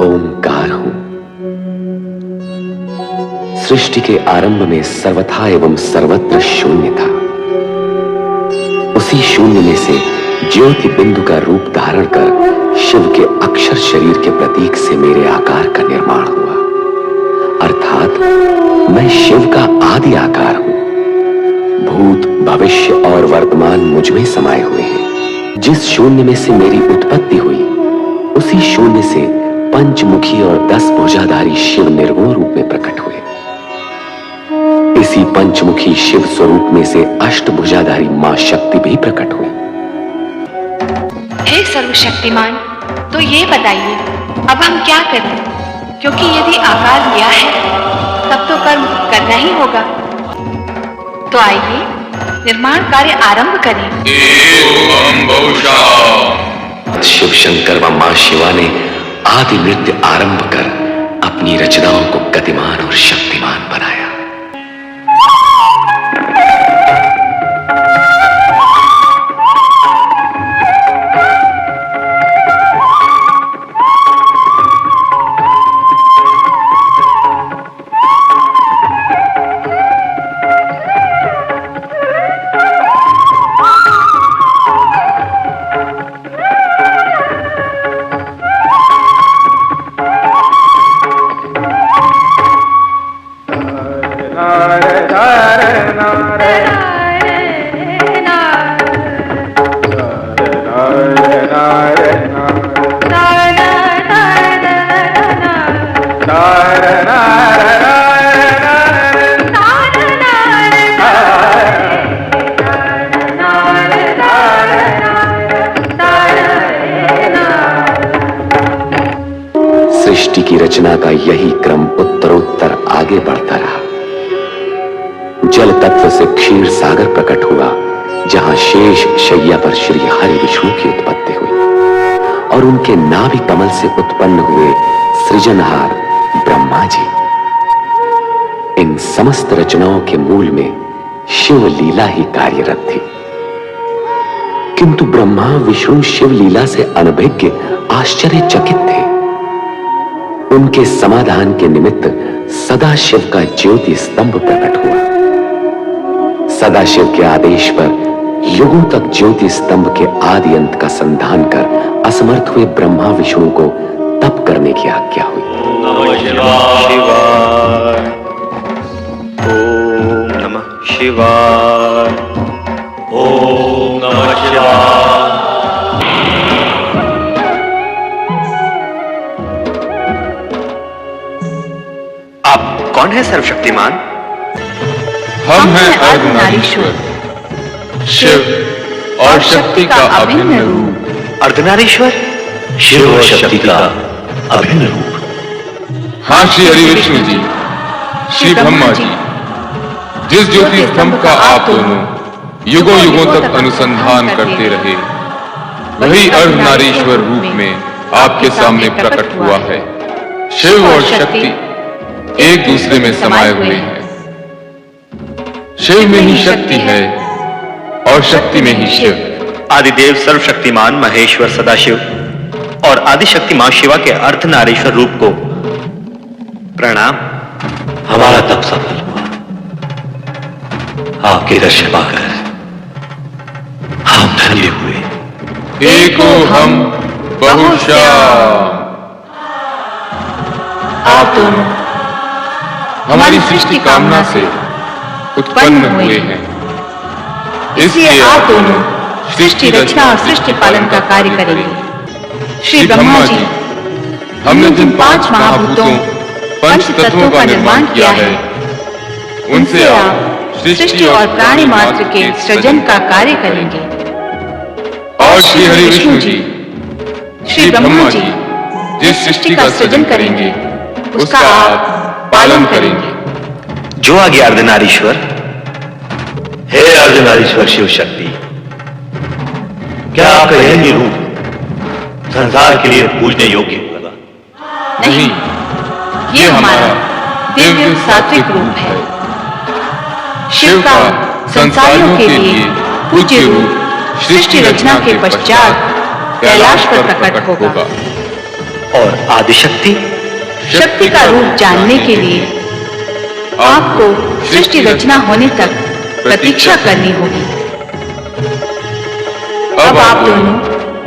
ओंकार हूं। सृष्टि के आरंभ में सर्वथा एवं सर्वत्र शून्य था। उसी शून्य में से ज्योति बिंदु का रूप धारण कर शिव के अक्षर शरीर के प्रतीक से मेरे आकार का निर्माण हुआ, अर्थात मैं शिव का आदि आकार हूं। भूत, भविष्य और वर्तमान मुझ में समाये हुए हैं। जिस शून्य में से मेरी उत्पत्ति हुई, उसी शून्य से पंचमुखी और 10 भुजाधारी शिव निर्गुण रूप में प्रकट हुए। इसी पंचमुखी शिव स्वरूप में से अष्टभुजाधारी मां शक्ति भी प्रकट हुई। हे सर्वशक्तिमान, तो ये बताइए अब हम क्या करें? क्योंकि यदि आकार लिया है तब तो कर्म करना ही होगा। तो आइए निर्माण कार्य आरंभ करें। शिव शंकर व मां शिवा ने आदि नृत्य आरंभ कर अपनी रचनाओं को गतिमान और शक्तिमान बनाया। सृष्टि की रचना का यही क्रम उत्तरोत्तर आगे बढ़ता रहा। जल तत्व से क्षीर सागर प्रकट हुआ, जहां शेष शैया पर श्री हरि विष्णु की उत्पत्ति हुई और उनके नाभि कमल से उत्पन्न हुए सृजनहार ब्रह्मा जी। इन समस्त रचनाओं के मूल में शिव लीला ही कार्यरत थी, किंतु ब्रह्मा विष्णु शिव लीला से अनभिज्ञ आश्चर्यचकित थे। उनके समाधान के निमित्त सदाशिव का ज्योति स्तंभ प्रकट हुआ। सदाशिव के आदेश पर युगों तक ज्योति स्तंभ के आदि अंत का संधान कर असमर्थ हुए ब्रह्मा विष्णु को तप करने की आज्ञा हुई। नमः शिवाय। ओम नमः शिवाय। ओम नमः शिवाय। आप कौन है सर्वशक्तिमान? हम हैं अर्धनारीश्वर, शिव और शक्ति का अभिन्न रूप। अर्धनारीश्वर, शिव और शक्ति का अभिन्न रूप। हाँ श्री हरि विष्णु जी, श्री ब्रह्मा जी, जिस ज्योति स्तंभ का आप दोनों युगों युगों तक अनुसंधान करते रहे, वही अर्धनारीश्वर रूप में आपके सामने प्रकट हुआ है। शिव और शक्ति एक दूसरे में समाये हुए हैं। शिव में ही शक्ति है और शक्ति में ही शिव। आदिदेव सर्वशक्तिमान महेश्वर सदाशिव और आदिशक्ति मां शिवा के अर्धनारीश्वर रूप को प्रणाम। हमारा तप सफल हुआ। आपके दर्शन पाकर हम धन्य हुए। एको हम बहुश्याम। आप दोनों हमारी सृष्टि कामना से उत्पन्न हुए हैं, इसलिए आप दोनों सृष्टि रचना और सृष्टि पालन का कार्य करेंगे। श्री ब्रह्मा जी, हमने जिन 5 महाभूतों पंच तत्वों का निर्माण किया है, उनसे आप सृष्टि और प्राणी मात्र के सृजन का कार्य करेंगे। और श्री हरि विष्णु जी, श्री ब्रह्मा जी जिस सृष्टि का सृजन करेंगे, उसका आप पालन करेंगे। जो आ गया अर्धनारीश्वर। हे अर्धनारीश्वर शिव शक्ति, क्या आपका यह रूप संसार के लिए पूजने योग्य होगा? नहीं, ये हमारा दिव्य सात्विक रूप है। शिव का संसारियों के लिए पूज्य रूप सृष्टि रचना के पश्चात कैलाश पर प्रकट होगा। और आदिशक्ति शक्ति का रूप जानने के लिए आपको सृष्टि रचना होने तक प्रतीक्षा करनी होगी। अब आप दोनों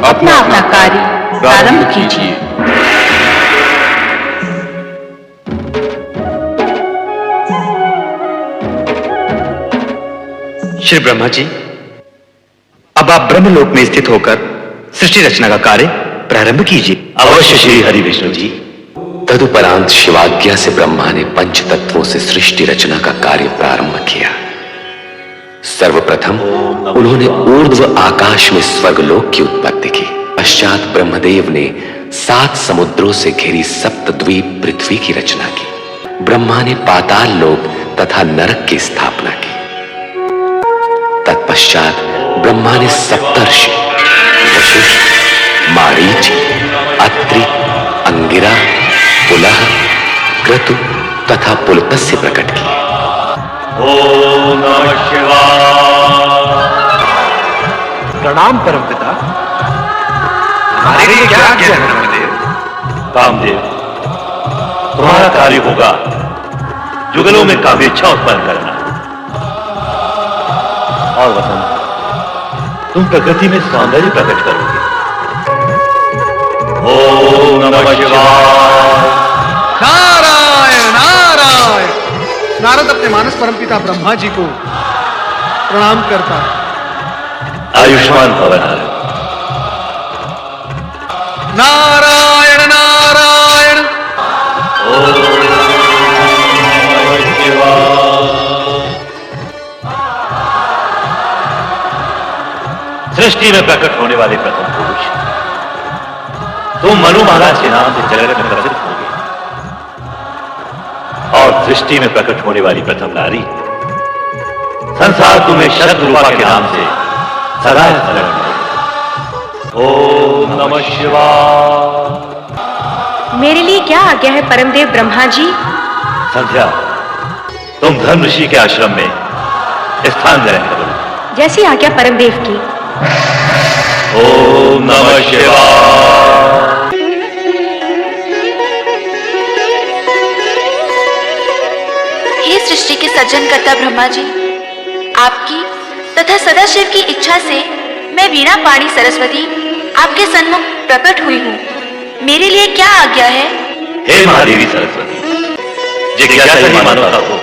अपना अपना कार्य प्रारंभ कीजिए। श्री ब्रह्मा जी, अब आप ब्रह्मलोक में स्थित होकर सृष्टि रचना का कार्य प्रारंभ कीजिए। अवश्य श्री हरि विष्णु जी। तदुपरांत शिवाज्ञा से ब्रह्मा ने पंच तत्वों से सृष्टि रचना का कार्य प्रारंभ किया। सर्वप्रथम उन्होंने ऊर्ध्व आकाश में स्वर्गलोक की उत्पत्ति की। पश्चात ब्रह्मदेव ने 7 समुद्रों से घिरी सप्तद्वीप पृथ्वी की रचना की। ब्रह्मा ने पाताल लोक तथा नरक की स्थापना की। तत्पश्चात ब्रह्मा ने सप्तर्षि वशिष्ठ, मारीच, अत्रि, अंगिरा, पुलह, क्रतु तथा पुलत्स्य प्रकट किए। ओम नमः शिवाय। प्रणाम परमपिता। हमारे लिए क्या आज्ञा है ब्रह्मदेव? कामदेव, तुम्हारा कार्य होगा जुगलों में काव्येच्छा उत्पन्न करना, और वसंत तुम प्रकृति में सौंदर्य प्रकट करोगे। ओम नमः शिवाय। नारायण नारायण। नारद अपने मानस परमपिता ब्रह्मा जी को प्रणाम करता है। आयुष्मान भव नारद। नारायण नारायण। ओम नमः शिवाय। सृष्टि में प्रकट होने वाले प्रथम पुरुष तुम मनु महाराज के नाम से जगत में प्रसिद्ध होंगे, और सृष्टि में प्रकट होने वाली प्रथम नारी संसार तुम्हें शतरूपा के नाम से सदा स्मरण करेगा। ओम नमः शिवाय। मेरे लिए क्या आज्ञा है परमदेव ब्रह्मा जी? संध्या, तुम धर्म ऋषि के आश्रम में स्थान ग्रहण करो। जैसी आज्ञा परमदेव की। ओम नमः शिवाय। हे सृष्टि के सज्जनकर्ता ब्रह्मा जी, आपकी तथा सदाशिव की इच्छा से मैं वीणा पाणी सरस्वती आपके सन्मुख प्रकट हुई हूँ। मेरे लिए क्या आज्ञा है? हे महादेवी सरस्वती, जिज्ञासा ही मानवता को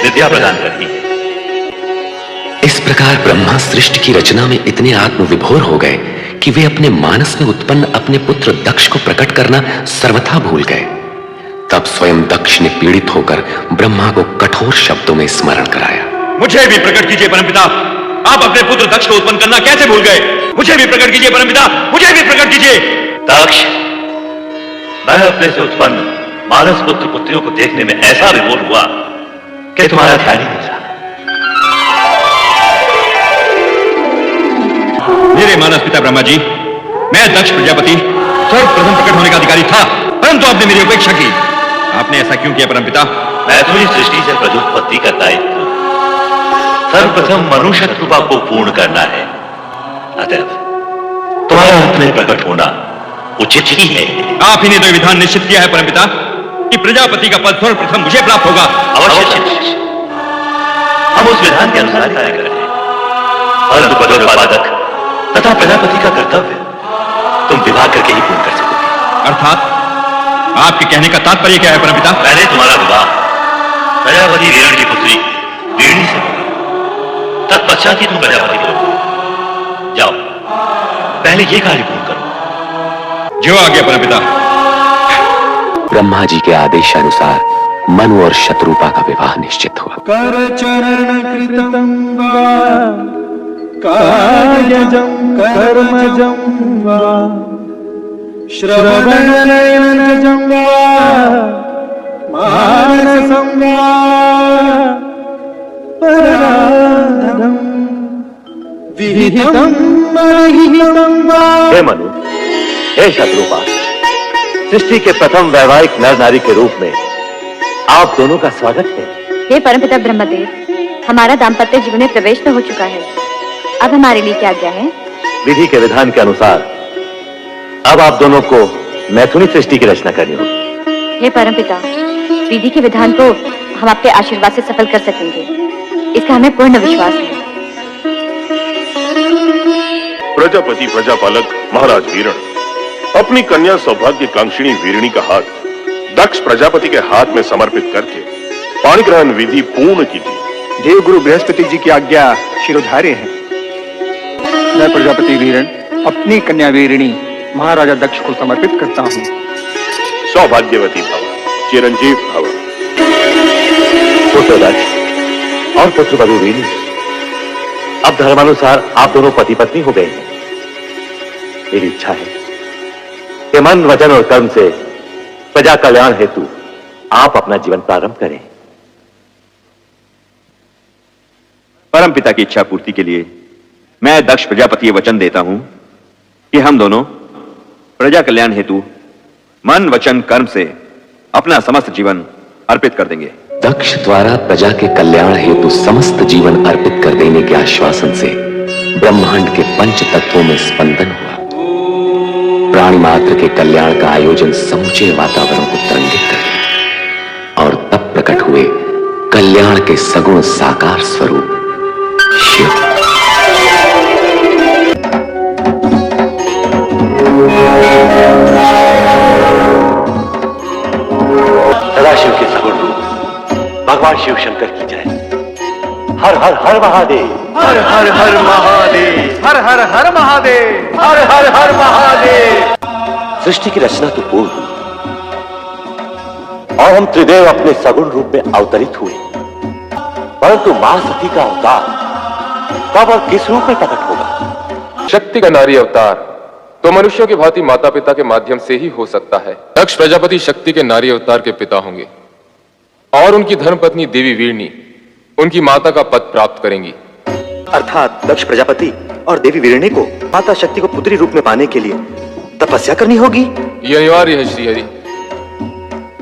विद्या प्रदान करती है। इस प्रकार ब्रह्मा सृष्टि की रचना में इतने आत्मविभोर हो गए कि वे अपने मानस में उत्पन्न अपने पुत्र दक्ष को प्रकट करना सर्वथा भूल गए। तब स्वयं दक्ष ने पीड़ित होकर ब्रह्मा को कठोर शब्दों में स्मरण कराया। मुझे भी प्रकट कीजिए परमपिता, आप अपने पुत्र दक्ष को उत्पन्न करना कैसे भूल गए? मुझे भी प्रकट कीजिए परमपिता, मुझे भी प्रकट कीजिए। दक्ष, मैं अपने से उत्पन्न मानस पुत्र पुत्रियों को देखने में ऐसा विभोर हुआ कि तुम्हारा ध्यान ही नहीं रहा। मेरे मानस पिता ब्रह्मा जी, मैं दक्ष प्रजापति सर्वप्रथम प्रकट होने का अधिकारी था, परंतु आपने मेरी उपेक्षा की। आपने ऐसा क्यों किया परमपिता? मैं तुम्हें सृष्टि से प्रजोत्पत्ति का दायित्व सर्वप्रथम मनुष्य रूपा को पूर्ण करना है। अतः तुम्हारा अंत में प्रकट होना उचित ही है। आप ही ने तो विधान निश्चित किया है परमपिता कि प्रजापति का पद सर्वप्रथम मुझे प्राप्त होगा। अवश्य हम उस विधान के अनुसार कार्य कर रहे हैं, परंतु पदोत्पादक तथा प्रजापति का कर्तव्य तुम विवाह करके ही पूर्ण कर सकोगे। अर्थात आपके कहने का तात्पर्य क्या है परमपिता? पहले तुम्हारा विवाह प्रजापति वीरण की पुत्री वीरणी से होगा, तत्पश्चात ही तुम प्रजापति करोगे। जाओ, पहले ये कार्य पूर्ण करो। जो आज्ञा परमपिता। ब्रह्मा जी के आदेशानुसार मनु और शत्रुपा का विवाह निश्चित हुआ। कर चरण कृतं वा कार्यजं कर्मजं वा श्रवणनयनजं वा मानसं वा पराधं विहितं महितं वा। हे मनु, हे शत्रुपा, सृष्टि के प्रथम वैवाहिक नर नारी के रूप में आप दोनों का स्वागत है। हे परमपिता ब्रह्मदेव, हमारा दाम्पत्य जीवन में प्रवेश तो हो चुका है, अब हमारे लिए क्या आज्ञा है? विधि के विधान के अनुसार अब आप दोनों को मैथुनी सृष्टि की रचना करनी होगी। हे परमपिता, विधि के विधान को हम आपके आशीर्वाद से सफल कर सकेंगे, इसका हमें पूर्ण विश्वास है। प्रजापति प्रजापालक महाराज वीरण अपनी कन्या सौभाग्य कांक्षिणी वीरणी का हाथ दक्ष प्रजापति के हाथ में समर्पित करके पाणी ग्रहण विधि पूर्ण की थी। देवगुरु बृहस्पति जी की आज्ञा शिरोधार्य है। मैं प्रजापति वीरण अपनी कन्या वीरिणी महाराजा दक्ष को समर्पित करता हूँ। सौभाग्यवती भव, चिरंजीव भव। पुत्र दक्ष और पुत्र वधु वीरिणी, अब धर्मानुसार आप दोनों पति पत्नी हो गए हैं। मेरी इच्छा है कि मन, वचन और कर्म से प्रजा कल्याण हेतु आप अपना जीवन प्रारंभ करें। परम पिता की इच्छा पूर्ति के लिए मैं दक्ष प्रजापति ये वचन देता हूं कि हम दोनों प्रजा कल्याण हेतु मन, वचन, कर्म से अपना समस्त जीवन अर्पित कर देंगे। दक्ष द्वारा प्रजा के कल्याण हेतु समस्त जीवन अर्पित कर देने के आश्वासन से ब्रह्मांड के पंच तत्वों में स्पंदन हुआ। प्राणी मात्र के कल्याण का आयोजन समूचे वातावरण को तरंगित कर गया और तब प्रकट हुए कल्याण के सगुण साकार स्वरूप शिव। सदाशिव के सगुण रूप भगवान शिव शंकर की जय। हर हर हर महादेव, हर हर हर महादेव, हर हर हर महादेव, हर हर हर महादेव। सृष्टि की रचना तो पूर्ण हुई और हम त्रिदेव अपने सगुण रूप में अवतरित हुए, परंतु मां सती का अवतार कब और किस रूप में प्रकट होगा? शक्ति का नारी अवतार तो मनुष्यों की भांति माता पिता के माध्यम से ही हो सकता है। दक्ष प्रजापति शक्ति के नारी अवतार के पिता होंगे और उनकी धर्मपत्नी देवी वीरणी उनकी माता का पद प्राप्त करेंगी। अर्थात दक्ष प्रजापति और देवी वीरणी को माता शक्ति को पुत्री रूप में पाने के लिए तपस्या करनी होगी। यह अनिवार्य है श्रीहरि,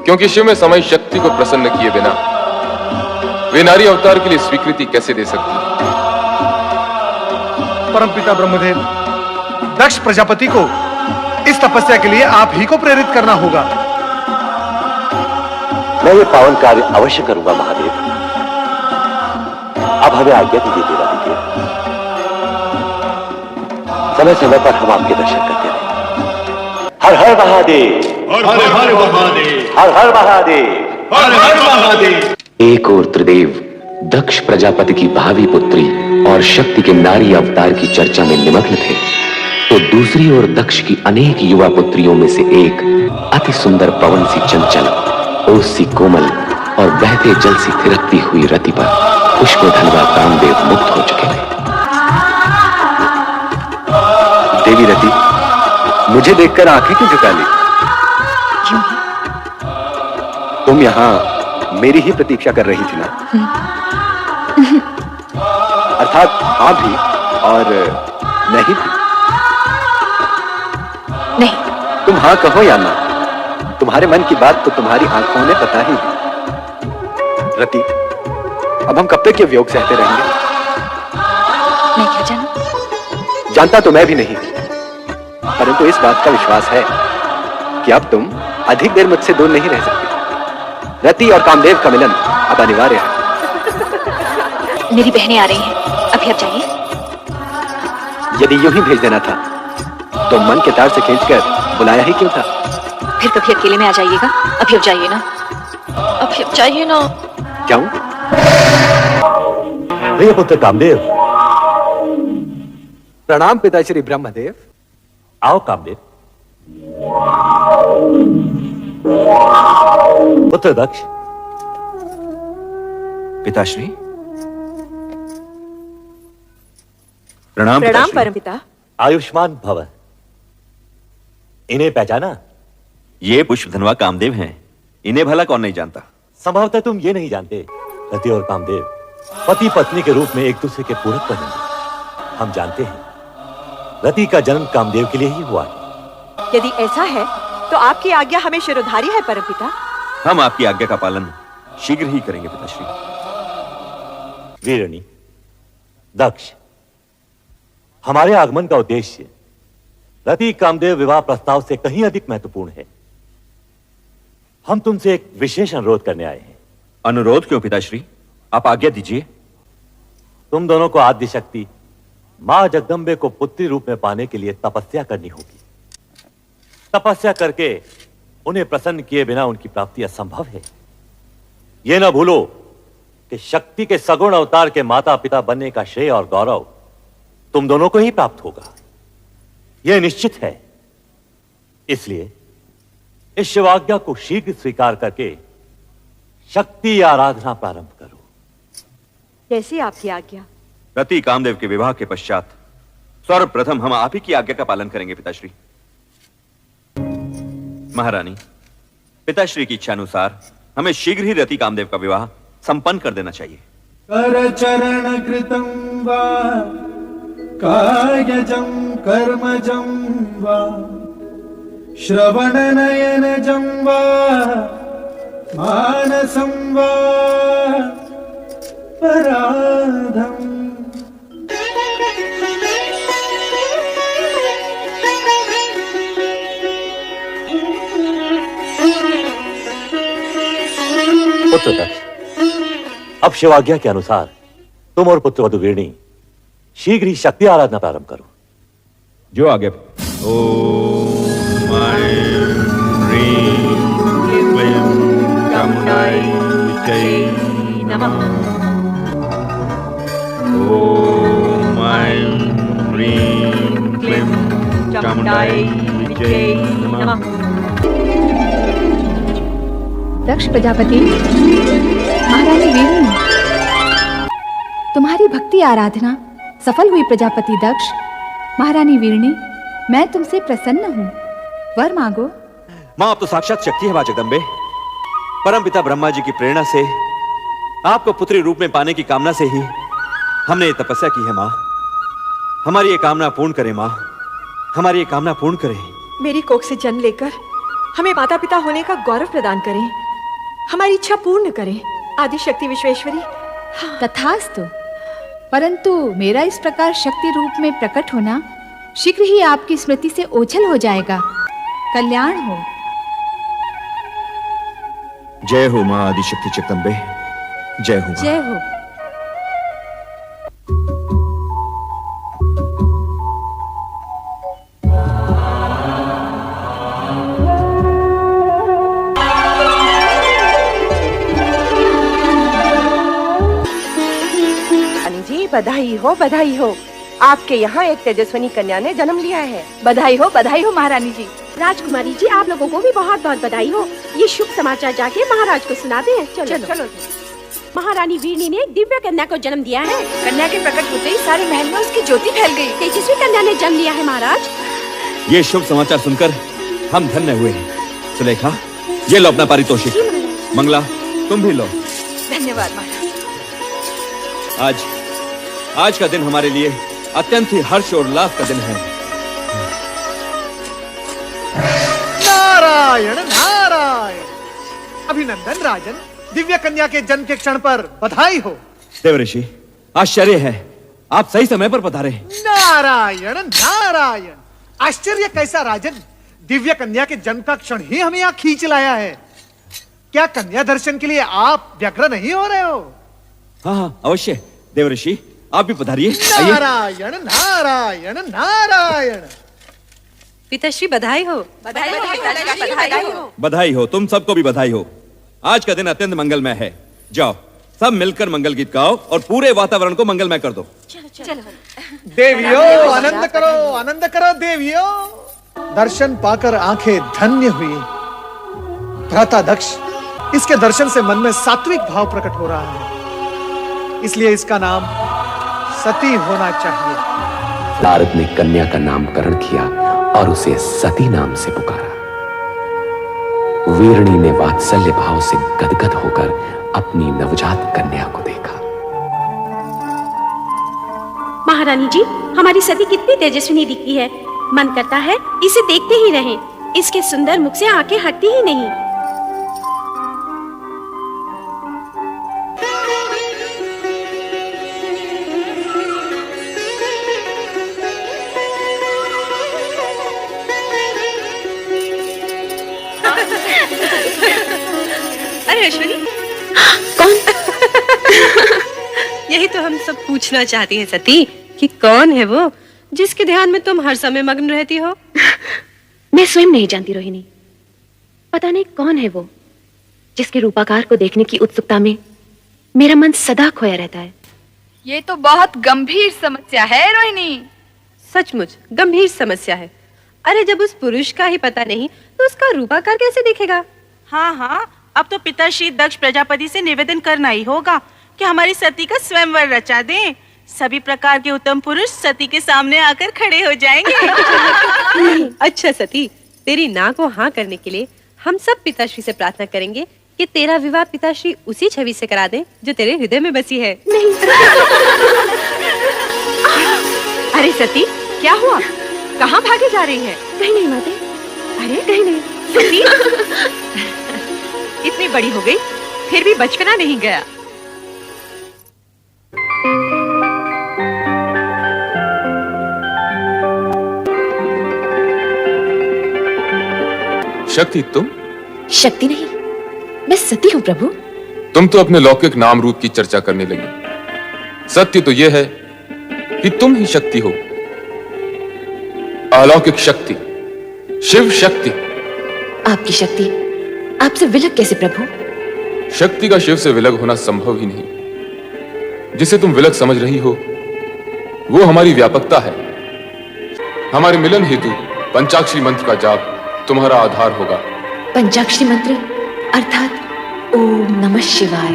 क्योंकि शिव में समय शक्ति को प्रसन्न किए बिना वे नारी अवतार के लिए स्वीकृति कैसे दे सकती? परमपिता ब्रह्मदेव, दक्ष प्रजापति को इस तपस्या के लिए आप ही को प्रेरित करना होगा। मैं ये पावन कार्य अवश्य करूंगा महादेव। अब हमें आज्ञा दीजिए देवादिदेव, समय समय पर हम आपके दर्शन करते रहें। हर हर महादेव, हर हर महादेव, हर हर महादेव, हर हर महादेव। एक और त्रिदेव दक्ष प्रजापति की भावी पुत्री और शक्ति के नारी अवतार की चर्चा में निमग्न थे, तो दूसरी ओर दक्ष की अनेक युवा पुत्रियों में से एक अति सुंदर पवन सी चंचल, ओस सी कोमल और बहते जल सी थिरकती हुई रति पर पुष्पधनवा कामदेव मुक्त हो चुके थे। देवी रति, मुझे देखकर आंखें क्यों झुका ली? तुम यहाँ मेरी ही प्रतीक्षा कर रही थी ना? अर्थात हाँ भी और नहीं भी। नहीं। तुम हाँ कहो या ना, तुम्हारे मन की बात तो तुम्हारी आंखों ने बता ही दी। रति, अब हम कब तक ये वियोग सहते रहेंगे? मैं क्या जानूं? जानता तो मैं भी नहीं, परंतु इस बात का विश्वास है कि अब तुम अधिक देर मुझसे दूर नहीं रह सकती। रति और कामदेव का मिलन अब अनिवार्य है। मेरी बहनें आ रही हैं, अभी आप जाइए। यदि यूं ही भेज देना था तो मन के तार से खींचकर बुलाया ही क्यों था? फिर कभी अकेले में आ जाइएगा। अभी अब जाइए ना, अभी अब जाइए ना। जाऊं? प्रिय पुत्र कामदेव। प्रणाम पिताश्री ब्रह्मदेव। आओ कामदेव। पुत्र दक्ष। पिताश्री। प्रणाम प्रणाम परमपिता। आयुष्मान भव। इन्हें पहचाना? ये पुष्पधनवा कामदेव हैं, इन्हें भला कौन नहीं जानता? संभवतः तुम ये नहीं जानते, रति और कामदेव पति पत्नी के रूप में एक दूसरे के पूरक बनेंगे। हम जानते हैं रति का जन्म कामदेव के लिए ही हुआ है। यदि ऐसा है तो आपकी आज्ञा हमें शिरोधार्य है परमपिता। हम आपकी आज्ञा का पालन शीघ्र ही करेंगे पिताश्री। वीरणी, दक्ष, हमारे आगमन का उद्देश्य रति कामदेव विवाह प्रस्ताव से कहीं अधिक महत्वपूर्ण है। हम तुमसे एक विशेष अनुरोध करने आए हैं। अनुरोध क्यों पिताश्री? आप आज्ञा दीजिए। तुम दोनों को आद्य शक्ति मां जगदम्बे को पुत्री रूप में पाने के लिए तपस्या करनी होगी। तपस्या करके उन्हें प्रसन्न किए बिना उनकी प्राप्ति असंभव है। यह ना भूलो कि शक्ति के सगुण अवतार के माता पिता बनने का श्रेय और गौरव तुम दोनों को ही प्राप्त होगा, यह निश्चित है। इसलिए इस शिवाज्ञा को शीघ्र स्वीकार करके शक्ति आराधना प्रारंभ करो। कैसी आपकी आज्ञा? रति कामदेव के विवाह के पश्चात सर्वप्रथम हम आप ही की आज्ञा का पालन करेंगे पिताश्री। महारानी, पिताश्री की इच्छा अनुसार हमें शीघ्र ही रति कामदेव का विवाह संपन्न कर देना चाहिए। कर चरण कृतं वा कायजं कर्मजं वा श्रवण नयनजं वा मानसं वा पराधम्। पुत्र दक्ष, अब शिवाज्ञा के अनुसार तुम और पुत्रवधु वीरणी शीघ्र ही शक्ति आराधना प्रारंभ करो। जो आगे। ओम ऐं ह्रीं क्लीं चामुण्डायै विद्महे नमः। ओम ऐं ह्रीं क्लीं चामुण्डायै विद्महे नमः। दक्ष प्रजापति, महारानी वीरणी, तुम्हारी भक्ति आराधना सफल हुई। प्रजापति दक्ष, महारानी वीरणी, मैं तुमसे प्रसन्न हूँ, वर मांगो। मां, आप तो साक्षात शक्ति है मां जगदम्बे। परमपिता ब्रह्मा जी की प्रेरणा से आपको पुत्री रूप में पाने की कामना से ही हमने ये तपस्या की है मां। हमारी ये कामना पूर्ण करें मां, हमारी ये कामना पूर्ण करें। मेरी कोख से जन्म लेकर हमें माता पिता होने का गौरव प्रदान करें, हमारी इच्छा पूर्ण करें। आदि शक्ति विश्वेश्वरी। तथास्तु। परंतु मेरा इस प्रकार शक्ति रूप में प्रकट होना शीघ्र ही आपकी स्मृति से ओझल हो जाएगा। कल्याण हो। जय हो मां आदिशक्ति जगदम्बे, जय हो। जय हो। बधाई हो, बधाई हो। आपके यहाँ एक तेजस्विनी कन्या ने जन्म लिया है। बधाई हो महारानी जी। राजकुमारी जी, आप लोगों को भी बहुत बहुत बधाई हो। ये शुभ समाचार जाके महाराज को सुना दें। चलो चलो। महारानी वीरणी ने एक दिव्य कन्या को जन्म दिया है। कन्या के प्रकट होते ही सारे महल में उसकी ज्योति फैल गई। तेजस्वी कन्या ने जन्म लिया है महाराज। ये शुभ समाचार सुनकर हम धन्य हुए हैं। सुलेखा, ये लो अपना पारितोषिक। मंगला, तुम भी लो। धन्यवाद महाराज। आज का दिन हमारे लिए अत्यंत ही हर्ष और उल्लास का दिन है। नारायण नारायण। अभिनंदन राजन, दिव्य कन्या के जन्म के क्षण पर बधाई हो। देवऋषि, आश्चर्य है, आप सही समय पर पधारे। नारायण नारायण। आश्चर्य कैसा राजन, दिव्य कन्या के जन्म का क्षण ही हमें यहाँ खींच लाया है। क्या कन्या दर्शन के लिए आप व्यग्र नहीं हो रहे हो? हाँ, अवश्य। देवऋषि, आप भी पधारिए। नारायण नारायण नारायण। पिताश्री, बधाई हो। बधाई हो, तुम सबको भी बधाई हो। आज का दिन अत्यंत मंगलमय है। जाओ, सब मिलकर मंगल गीत गाओ और पूरे वातावरण को मंगलमय कर दो। चलो। देवियों, आनंद करो, आनंद करो देवियों। दर्शन पाकर आंखें धन्य हुई। भ्राता दक्ष, इसके दर्शन से मन में सात्विक भाव प्रकट हो रहा है, इसलिए इसका नाम सती होना चाहिए। नारद ने कन्या का नामकरण किया और उसे सती नाम से पुकारा। वीरणी ने वात्सल्य भाव से गदगद होकर अपनी नवजात कन्या को देखा। महारानी जी, हमारी सती कितनी तेजस्विनी दिखती है। मन करता है इसे देखते ही रहें। इसके सुंदर मुख से आंखें हटती ही नहीं। अरे अश्विनी, कौन? यही तो हम सब पूछना चाहती हैं सती कि कौन है वो जिसके ध्यान में तुम हर समय मग्न रहती हो? मैं स्वयं नहीं जानती रोहिणी। पता नहीं कौन है वो जिसके रूपाकार को देखने की उत्सुकता में मेरा मन सदा खोया रहता है। ये तो बहुत गंभीर समस्या है रोहिणी। सचमुच गंभीर समस्या है। अरे जब उस पुरुष का ही पता नहीं तो उसका रूपाकार कैसे दिखेगा? हाँ हाँ, अब तो पिताश्री दक्ष प्रजापति से निवेदन करना ही होगा कि हमारी सती का स्वयंवर रचा दें। सभी प्रकार के उत्तम पुरुष सती के सामने आकर खड़े हो जाएंगे। अच्छा सती, तेरी ना को हाँ करने के लिए हम सब पिताश्री से प्रार्थना करेंगे कि तेरा विवाह पिताश्री उसी छवि से करा दें जो तेरे हृदय में बसी है। नहीं। अरे सती, क्या हुआ? कहाँ भागे जा रही है? कहीं नहीं माते। अरे कहीं नहीं। सती इतनी बड़ी हो गई फिर भी बचपना नहीं गया। शक्ति तुम? शक्ति नहीं, मैं सती हूँ प्रभु। तुम तो अपने लौकिक नाम रूप की चर्चा करने लगी। सत्य तो यह है कि तुम ही शक्ति हो। अलौकिक शक्ति, शिव शक्ति। आपकी शक्ति आपसे विलग कैसे प्रभु? शक्ति का शिव से विलग होना संभव ही नहीं। जिसे तुम विलग समझ रही हो वो हमारी व्यापकता है। हमारे मिलन हेतु पंचाक्षरी मंत्र का जाप तुम्हारा आधार होगा। पंचाक्षरी मंत्र अर्थात ओम नमः शिवाय।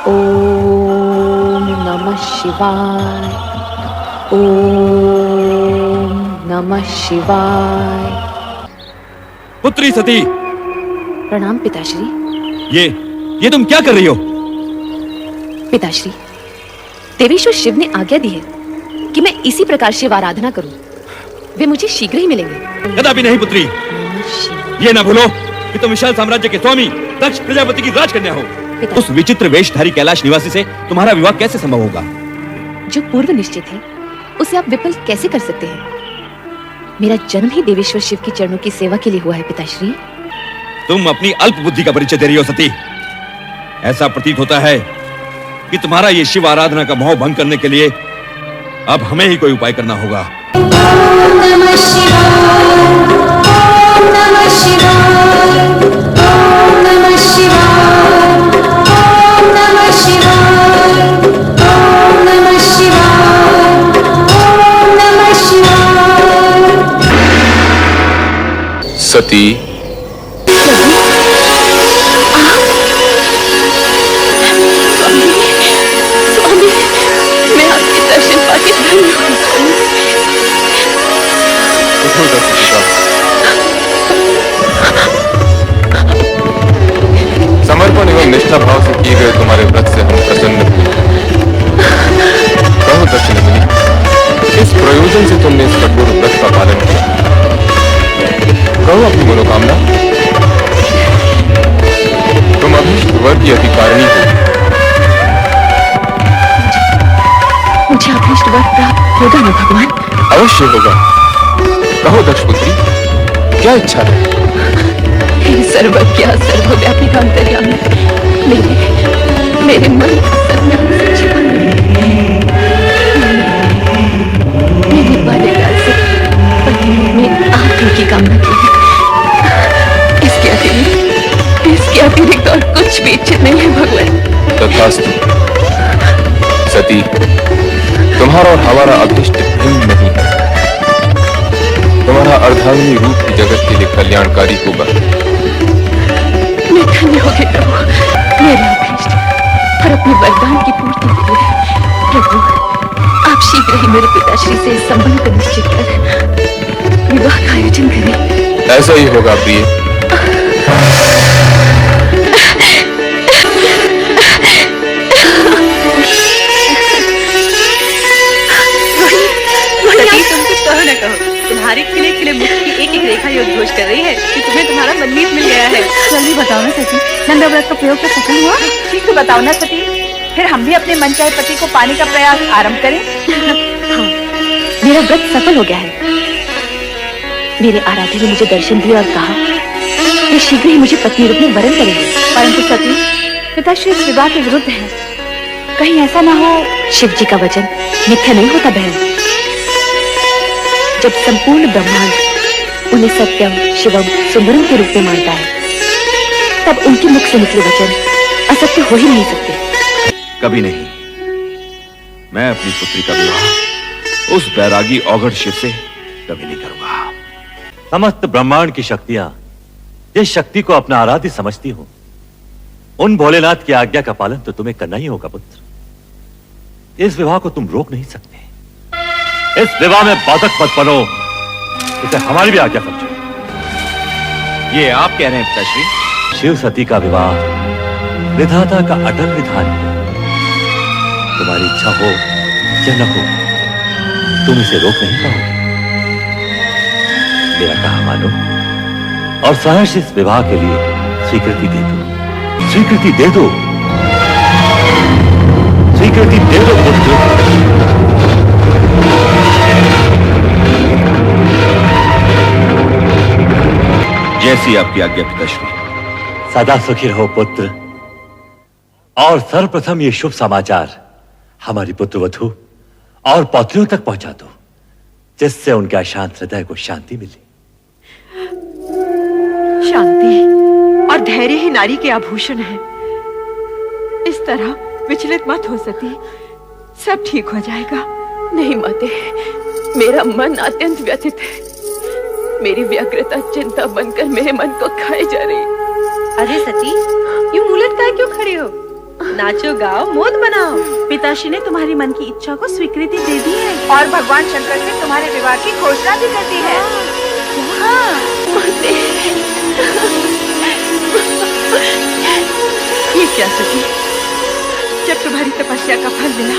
ओम नमः शिवाय। ओम नमः शिवाय। पुत्री सती। प्रणाम पिताश्री। ये तुम क्या कर रही हो? पिताश्री, देवेश्वर शिव ने आज्ञा दी है कि मैं इसी प्रकार शिव आराधना करूं। वे मुझे शीघ्र ही मिलेंगे। कदापि नहीं पुत्री। ये ना भूलो कि तुम विशाल साम्राज्य के स्वामी दक्ष प्रजापति की राजकन्या हो। उस विचित्र वेशधारी कैलाश निवासी से तुम्हारा विवाह कैसे संभव होगा? जो पूर्व निश्चित है उसे आप विफल कैसे कर सकते हैं? मेरा जन्म ही देवेश्वर शिव की चरणों की सेवा के लिए हुआ है पिताश्री। तुम अपनी अल्प बुद्धि का परिचय दे रही हो सती। ऐसा प्रतीत होता है कि तुम्हारा ये शिव आराधना का मोह भंग करने के लिए अब हमें ही कोई उपाय करना होगा। ओम नमः शिवाय। ओम नमः शिवाय। ओम नमः शिवाय। ओम नमः शिवाय। ओम नमः शिवाय। ओम नमः शिवाय। सती, स्वामी, मैं आपके दर्शन पाके धन्य हूँ। समर्पण एवं निष्ठा भाव से किए गए तुम्हारे व्रत से हम प्रसन्न हुए। कहो दक्षिणमुनि, किस प्रयोजन से तुमने इस कठोर व्रत का पालन किया? कहो अपनी मनोकामना। तुम अभीष्ट वर की अधिकारिणी हो। मुझे अभीष्ट वर प्राप्त होगा ना भगवान? अवश्य होगा। कहो दक्षपुत्री, क्या इच्छा है? हे सर्वज्ञ सर्वव्यापी अंतर्यामी, मेरे मन सन्यास जीवन मैंने बाल्यकाल से पति में आत्मा की कामना की है। इसके अतिरिक्त और कुछ भी इच्छित नहीं है भगवान। तथास्तु। सती, तुम्हारा और हमारा अभीष्ट भिन्न नहीं है। तुम्हारा अर्धांगिनी रूप ही जगत के लिए कल्याणकारी होगा। मैं धन्य हो गई प्रभु। मेरा अभीष्ट और अपने वरदान की पूर्ति के लिए प्रभु आप शीघ्र ही मेरे पिताश्री से इस संबंध को निश्चित कर विवाह का आयोजन करें। ऐसा ही होगा प्रिय। तुम कुछ कहो न कहो, तुम्हारे खिले खिले मुख की एक एक रेखा ये उद्घोष कर रही है कि तुम्हें तुम्हारा मनमीत मिल गया है। जल्दी बताओ ना सती, नंदा व्रत का प्रयोग तो सफल हुआ? ठीक तो बताओ ना सती, फिर हम भी अपने मनचाहे पति को पाने का प्रयास आरंभ करें। हाँ, मेरा व्रत सफल हो गया है। मेरे आराध्य ने मुझे दर्शन दिया और कहा वे शीघ्र ही मुझे पत्नी रूप में वरण करेंगे। परंतु सती, पिताश्री इस विवाह के विरुद्ध है। कहीं ऐसा ना हो। शिव जी का वचन मिथ्या नहीं होता बहन। जब संपूर्ण ब्रह्मांड उन्हें सत्यम, शिवम, सुंदरम के रूप में मानता है, तब उनके मुख से निकले वचन असत्य हो ही नहीं सकते। कभी नहीं। मैं अपनी पुत्री का विवाह उस बैरागी औघड़ शिव से कभी नहीं करूंगा। समस्त ब्रह्मांड की शक्तियां जिस शक्ति को अपना आराध्य समझती हो, उन भोलेनाथ की आज्ञा का पालन तो तुम्हें करना ही होगा पुत्र। इस विवाह को तुम रोक नहीं सकते। इस विवाह में बाधक मत बनो, इसे हमारी भी आज्ञा समझो। ये आप कह रहे हैं पिताश्री? शिव सती का विवाह विधाता का अटल विधान है। तुम्हारी इच्छा हो या न हो, तुम इसे रोक नहीं पाओगे। मेरा कहा मानो और सहर्ष इस विवाह के लिए स्वीकृति दे दो। स्वीकृति दे दो, स्वीकृति दे दो पुत्र। जैसी आपकी आज्ञा पिताश्री। सदा सुखी रहो पुत्र। और सर्वप्रथम ये शुभ समाचार हमारी पुत्रवधू और पौत्रियों तक पहुंचा दो, जिससे उनके अशांत हृदय को शांति मिले। शांति और धैर्य ही नारी के आभूषण है। इस तरह विचलित मत हो सती, सब ठीक हो जाएगा। नहीं माते, मेरा मन अत्यंत व्यथित है। मेरी व्यग्रता चिंता बनकर मेरे मन को खाए जा रही। अरे सती, यूं मुलट काय क्यों खड़े हो? नाचो गाओ, मोद बनाओ। पिताश्री ने तुम्हारी मन की इच्छा को स्वीकृति दे दी है और भगवान शंकर से तुम्हारे विवाह की घोषणा भी कर दी है। ये क्या सती, जब तुम्हारी तपस्या का फल मिला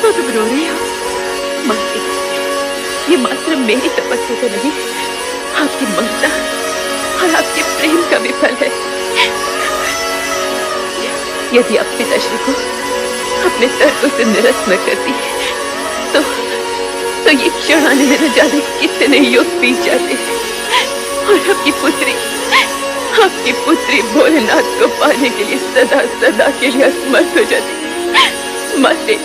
तो तुम रो रही हो? माते, ये मात्र मेरी तपस्या तो नहीं, आपकी ममता और आपके प्रेम का भी फल है। यदि आप पिताश्री को अपने तर्कों से निरस्त न करती तो ये क्षण आने में न जाने कितने युग बीत जाते और आपकी पुत्री भोलेनाथ को पाने के लिए सदा सदा के लिए असमर्थ हो जाती। माते,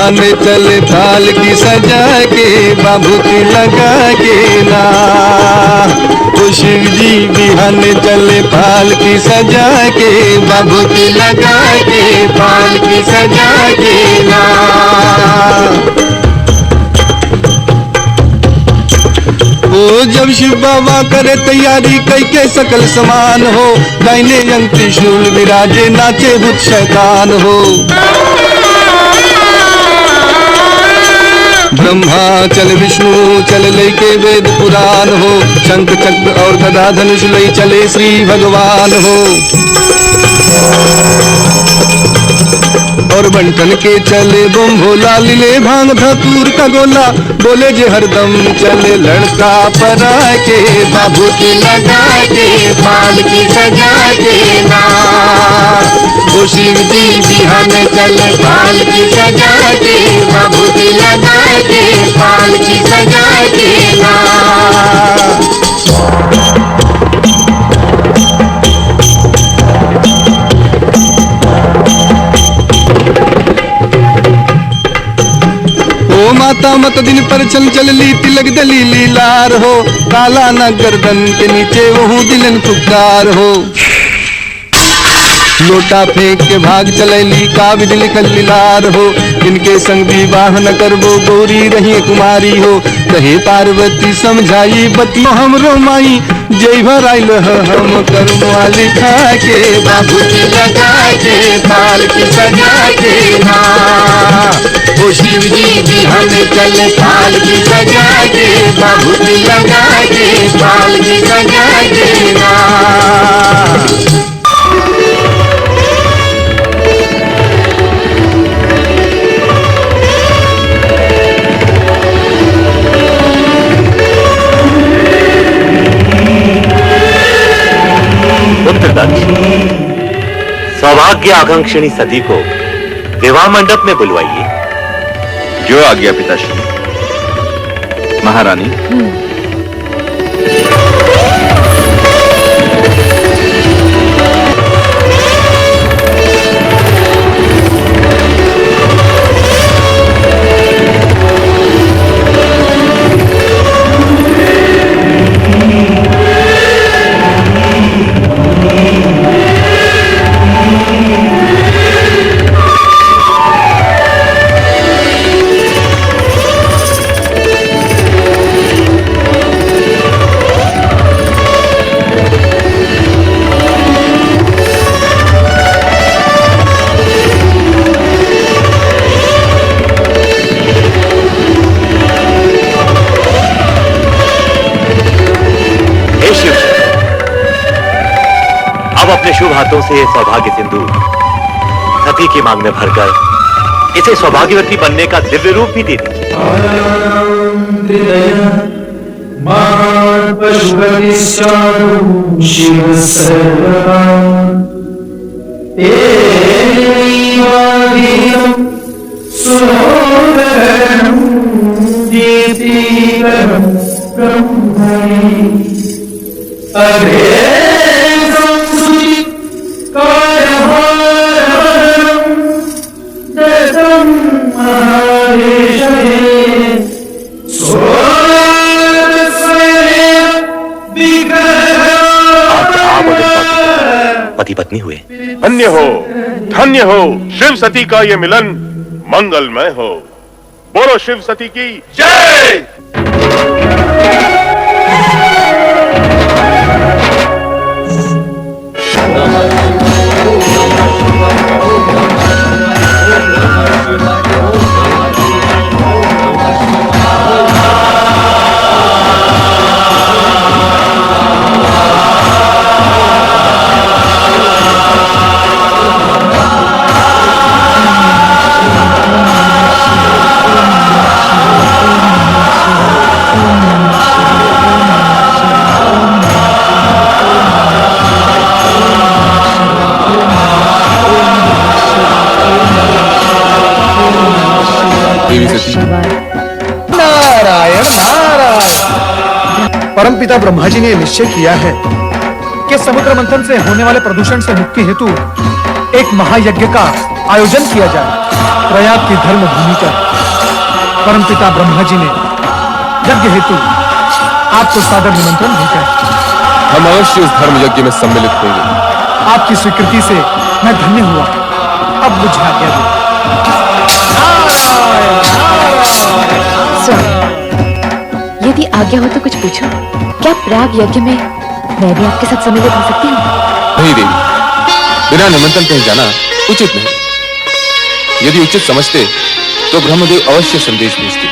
बिहाने चले थाल की सजा के बाबूती लगा के ना। तो शिव जी बिहाने चले थाल की सजा के बाबूती लगा के थाल की सजा के ना। ओ जब शिव बाबा करे तैयारी कई के सकल समान हो, दाहिने अंग त्रिशूल विराजे नाचे भूत शैतान हो। ब्रह्मा चल विष्णु चल लैके वेद पुराण हो, शंख चक्र और गदा धनुष लई चले श्री भगवान हो। और बंटन के चले बम भोला, लीले भांग धतूर का गोला, बोले जे हरदम चले लड़का परा के बाबूती लगा के बाल की सजा के ना। वो शिव जी बिहाने चले बाल की सजा के बाबूती लगा के बाल की सजा के ना। माता मत दिन पर चल चल ली तिलक दलीली लार हो, काला न गर्दन के नीचे वहू दिलन पुकार हो। लोटा फेंक के भाग चलैली का विधि लिखल लीलार हो, इनके संग विवाह न करबो गौरी रही कुमारी हो। कहे पार्वती समझाई बतियो हमरो माई, जय भर आइल हम कर्मवा लिखा के बाबूती लगा के बाल की सजा के ना। ओ शिव जी बिहाने चले बाल की सजा के बाबूती लगा के बाल की सजा के ना। पुत्र दक्ष, सौभाग्य आकांक्षिणी सती को विवाह मंडप में बुलवाइए। जो आज्ञा पिताश्री। महारानी। अपने शुभ हाथों से सौभाग्य सिंदूर सती की मांग में भरकर इसे सौभाग्यवती बनने का दिव्य रूप भी दे दीजिए। पति पत्नी हुए। धन्य हो शिव सती का ये मिलन मंगलमय हो। बोलो शिव सती की जय। नारायण नारायण। परमपिता ब्रह्मा जी ने निश्चय किया है कि समुद्र मंथन से होने वाले प्रदूषण से मुक्ति हेतु एक महायज्ञ का आयोजन किया जाए। प्रयाग की धर्म भूमि पर परमपिता ब्रह्मा जी ने यज्ञ हेतु आपको सादर निमंत्रण भेजा है। हम अवश्य उस धर्म यज्ञ में सम्मिलित होंगे। आपकी स्वीकृति से मैं धन्य हुआ। अब मुझे आज्ञा दो। स्वामी, यदि आज्ञा हो तो कुछ पूछो। क्या प्रयाग यज्ञ में मैं भी आपके साथ सम्मिलित हो सकती हूँ? नहीं देवी, बिना निमंत्रण कहीं जाना उचित नहीं। यदि उचित समझते तो ब्रह्मदेव अवश्य संदेश भेजते।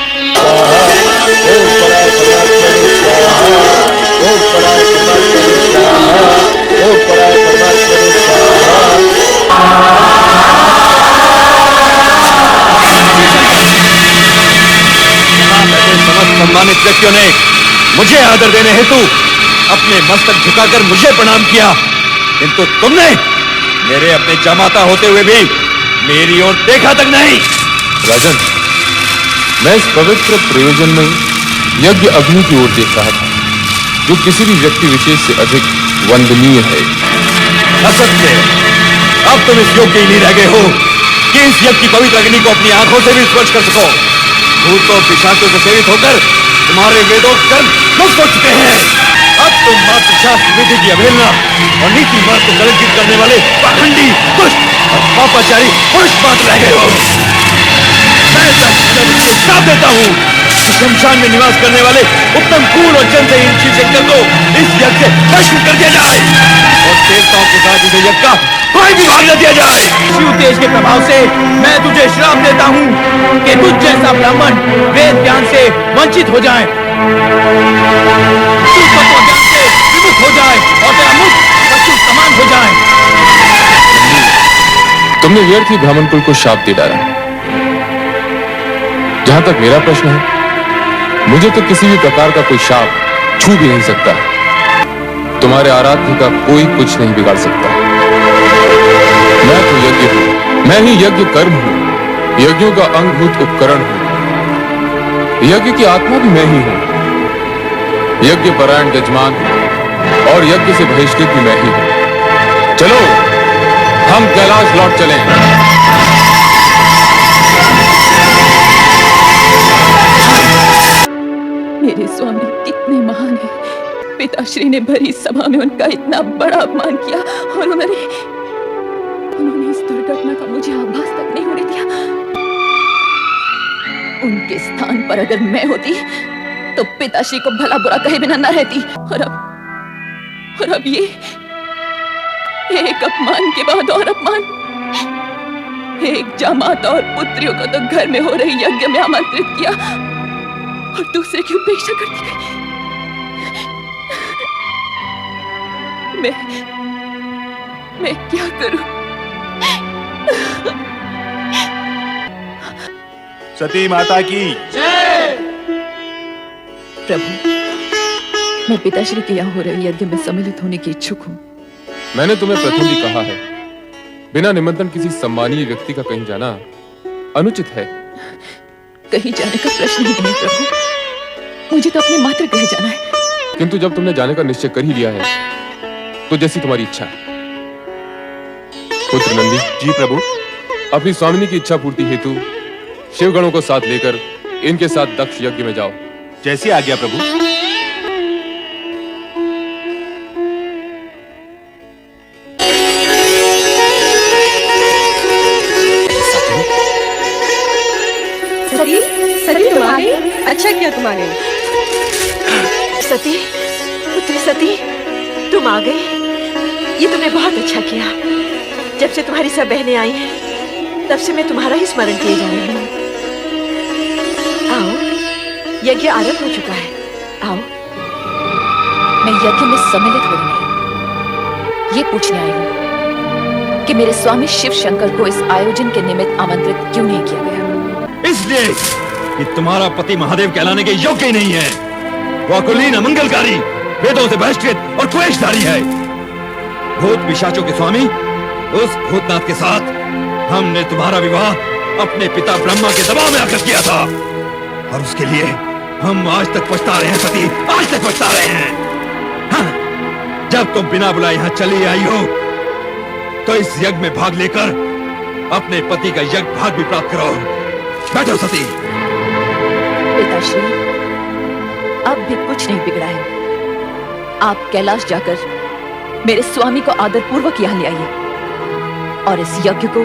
सम्मानित व्यक्तियों ने मुझे आदर देने हेतु अपने मस्तक झुकाकर मुझे प्रणाम किया, किंतु तुमने मेरे अपने जमाता होते हुए भी मेरी ओर देखा तक नहीं। राजन, मैं इस पवित्र प्रयोजन में यज्ञ अग्नि की ओर देख रहा था, जो किसी भी व्यक्ति विशेष से अधिक वंदनीय है। असत्य, अब तुम इस योग्य ही नहीं रह गए हो कि इस यज्ञ की पवित्र अग्नि को अपनी आंखों से भी स्पर्श कर सको। भूतों पिशाचों से सेवित होकर तुम्हारे वेदोक्त कर्म मुक्त हो चुके हैं। अब तुम मात्र शास्त्र विधि की अवहेलना और नीति मार्ग को कलंकित करने वाले पाखंडी, दुष्ट और पापाचारी पुरुष मात्र रह गए हो। मैं श्राप देता हूँ कि शमशान में निवास करने वाले उत्तम कुल और जनहीन शिव शंकर को इस यज्ञ से भस्म कर दिया जाए और देवताओं के साथ इस यज्ञ का कोई भी भाग न दिया जाए। शिव तेज के प्रभाव से मैं तुझे श्राप देता हूँ कि तुझ जैसा ब्राह्मण वेद ज्ञान से वंचित हो जाए, तू तत्वज्ञान से विमुख हो जाए और तेरा मुख पशु समान हो जाए। तुमने व्यर्थ ही ब्राह्मण कुल को शाप दे डाला। जहां तक मेरा प्रश्न है, मुझे तो किसी भी प्रकार का कोई शाप छू भी नहीं सकता। तुम्हारे आराध्य का कोई कुछ नहीं बिगाड़ सकता। मैं तो यज्ञ हूं, मैं ही यज्ञ कर्म हूं, यज्ञों का अंगभूत उपकरण हूं। यज्ञ की आत्मा भी मैं ही हूं, यज्ञ परायण यजमान और यज्ञ से बहिष्कृत भी मैं ही हूं। चलो हम कैलाश लौट चलें। मेरे स्वामी कितने महान हैं। पिताश्री ने भरी सभा में उनका इतना बड़ा अपमान किया और उन्होंने इस दुर्घटना का मुझे आभास तक नहीं होने दिया। उनके स्थान पर अगर मैं होती तो पिताश्री को भला बुरा कहे बिना न रहती। और अब ये एक अपमान के बाद और अपमान। एक जामाता और पुत्रियों को तो घर में हो रही यज्ञ में आमंत्रित किया और दूसरे की उपेक्षा कर दी गई। मैं क्या करूं? सती माता की जय। प्रभु, मैं पिताश्री के यहाँ हो रहे यज्ञ में सम्मिलित होने की इच्छुक हूँ। मैंने तुम्हें प्रथम भी कहा है, बिना निमंत्रण किसी सम्मानीय व्यक्ति का कहीं जाना अनुचित है। कहीं जाने का प्रश्न ही नहीं प्रभु, मुझे तो अपने मातृ गृह जाना है। किंतु जब तुमने जाने का निश्चय कर ही लिया है तो जैसी तुम्हारी इच्छा। पुत्र नंदी जी प्रभु, अपनी स्वामिनी की इच्छा पूर्ति हेतु शिवगणों को साथ लेकर इनके साथ दक्ष यज्ञ में जाओ। जैसी आज्ञा प्रभु। सती तुम आ गई? अच्छा किया तुम आ गई। सती, पुत्री सती, तुम आ गई। ये तुमने बहुत अच्छा किया। जब से तुम्हारी सब बहनें आई हैं, तब से मैं तुम्हारा ही स्मरण किए जा रही हूँ। आओ, यज्ञ आरंभ हो चुका है। आओ। मैं यज्ञ में सम्मिलित हो रही, ये पूछने आई हूँ कि मेरे स्वामी शिव शंकर को इस आयोजन के निमित्त आमंत्रित क्यों नहीं किया गया? इसलिए कि तुम्हारा पति महादेव कहलाने के योग्य ही नहीं है। वो अकुलीन, अमंगलकारी, वेदों से बहिष्कृत और क्लेशधारी है। भूत पिशाचों के स्वामी उस भूतनाथ के साथ हमने तुम्हारा विवाह अपने पिता ब्रह्मा के दबाव में आकर किया था और उसके लिए हम आज तक पछता रहे हैं सती, आज तक पछता रहे हैं। हाँ, जब तुम बिना बुलाए यहाँ चली आई हो तो इस यज्ञ में भाग लेकर अपने पति का यज्ञ भाग भी प्राप्त करो। बैठो सती। पिताश्री, अब भी कुछ नहीं बिगड़ा है। आप कैलाश जाकर मेरे स्वामी को आदर पूर्वक यहाँ ले आइए और इस यज्ञ को